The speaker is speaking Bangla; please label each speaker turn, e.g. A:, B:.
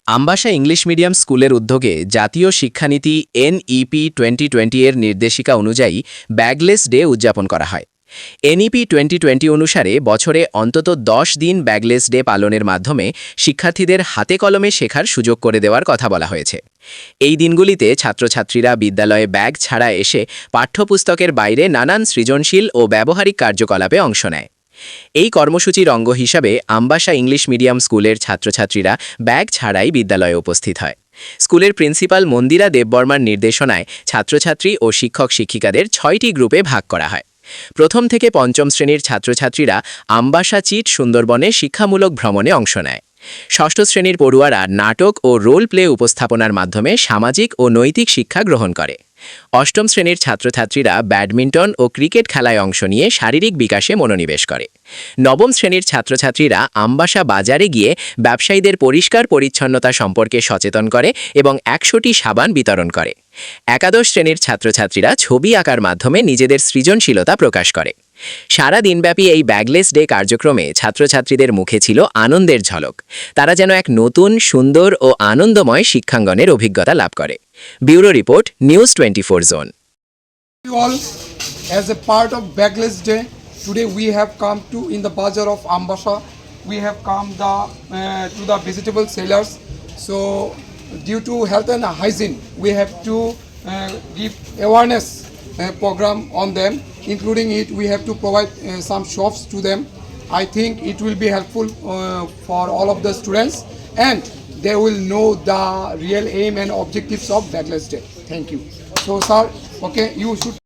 A: আমবাসা ইংলিশ মিডিয়াম স্কুলের উদ্যোগে জাতীয় শিক্ষানীতি NEP 2020 এর নির্দেশিকা অনুযায়ী ব্যাগলেস ডে উদযাপন করা হয়। NEP 2020 অনুসারে বছরে অন্তত 10 দিন ব্যাগলেস ডে পালনের মাধ্যমে শিক্ষার্থীদের হাতে কলমে শেখার সুযোগ করে দেওয়ার কথা বলা হয়েছে। এই দিনগুলিতে ছাত্রছাত্রীরা বিদ্যালয়ে ব্যাগ ছাড়া এসে পাঠ্যপুস্তকের বাইরে নানান সৃজনশীল ও ব্যবহারিক কার্যকলাপে অংশ নেয়। এই কর্মসূচির অঙ্গ হিসাবে আমবাসা ইংলিশ মিডিয়াম স্কুলের ছাত্রছাত্রীরা ব্যাগ ছাড়াই বিদ্যালয়ে উপস্থিত হয়। স্কুলের প্রিন্সিপাল মন্দিরা দেববর্মার নির্দেশনায় ছাত্রছাত্রী ও শিক্ষক শিক্ষিকাদের 6টি গ্রুপে ভাগ করা হয়। প্রথম থেকে পঞ্চম শ্রেণীর ছাত্রছাত্রীরা আমবাসা চিট সুন্দরবনে শিক্ষামূলক ভ্রমণে অংশ নেয়। ষষ্ঠ শ্রেণীর পড়ুয়ারা নাটক ও রোল প্লে উপস্থাপনার মাধ্যমে সামাজিক ও নৈতিক শিক্ষা গ্রহণ করে। অষ্টম শ্রেণীর ছাত্রছাত্রীরা ব্যাডমিন্টন ও ক্রিকেট খেলায় অংশ নিয়ে শারীরিক বিকাশে মনোনিবেশ করে। নবম শ্রেণীর ছাত্রছাত্রীরা আমবাসা বাজারে গিয়ে ব্যবসায়ীদের পরিষ্কার পরিচ্ছন্নতা সম্পর্কে সচেতন করে এবং 100টি সাবান বিতরণ করে। একাদশ শ্রেণীর ছাত্রছাত্রীরা ছবি আঁকার মাধ্যমে নিজেদের সৃজনশীলতা প্রকাশ করে। সারা দিনব্যাপী এই ব্যাগলেস ডে কার্যক্রমে ছাত্রছাত্রীদের মুখে ছিল আনন্দের ঝলক। তারা যেন এক নতুন, সুন্দর ও আনন্দময় শিক্ষাঙ্গনের অভিজ্ঞতা লাভ করে। Bureau report, news 24 zone.
B: All, as a part of Backless Day, today we have come to in the bazaar of Ambasha. We have come to the vegetable sellers. So, due to health and hygiene, we have to give awareness program on them. Including it, we have to provide some shops to them. I think it will be helpful for all of the students, and they will know the real aim and objectives of Backless Day. Thank you. So, sir, okay, you should.